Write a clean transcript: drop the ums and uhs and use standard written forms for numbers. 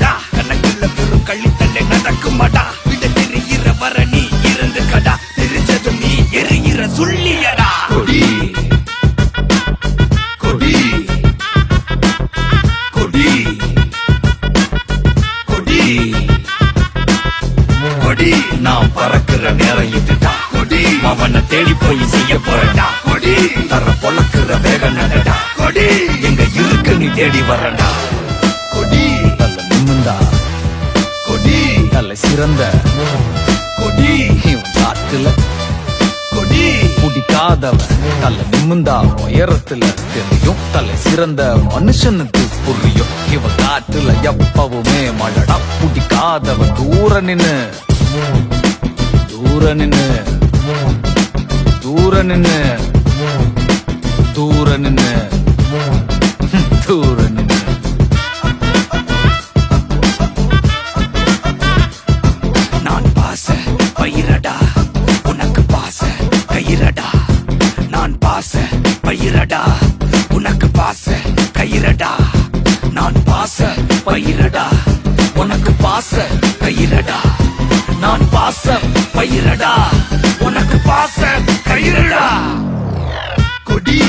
நடக்குதடா கணக்குல வெறும் கள்ளித்தண்டை நடக்குமாடா விட தெரிகிற வர நீ இருந்து கடா தெரிஞ்சதும் நீ எரிகிற சொல்லியடா கொடி கொடி கொடி கொடி கொடி நான் பறக்குற நேரம் இதுடா கொடி அவனை தேடி போய் செய்ய போறடா கொடி தர பொழக்குற வேக நடடா கொடி எங்க இருக்கு நீ தேடி வரடா கொடி நல்ல நிமிந்தா கொடி நல்ல சிறந்த கொடி இவன் காட்டுல கொடி பிடிக்காதவன் நல்ல நிமிந்தா உயரத்துல தெரியும் தலை சிறந்த மனுஷனுக்கு புரியும் இவன் காட்டுல எப்பவுமே மழடா பிடிக்காதவன் தூர நின்னு தூர நின்னு தூர நின்னு தூர நின்னு தூர நின்னு நான் பாச பயிரடா உனக்கு பாச கயிரடா நான் பாச பயிரடா உனக்கு பாச கயிரடா நான் பாச பயிரடா உனக்கு பாச கயிரடா நான் பாச பயிரடா உனக்கு பாச கயிரடா கொடி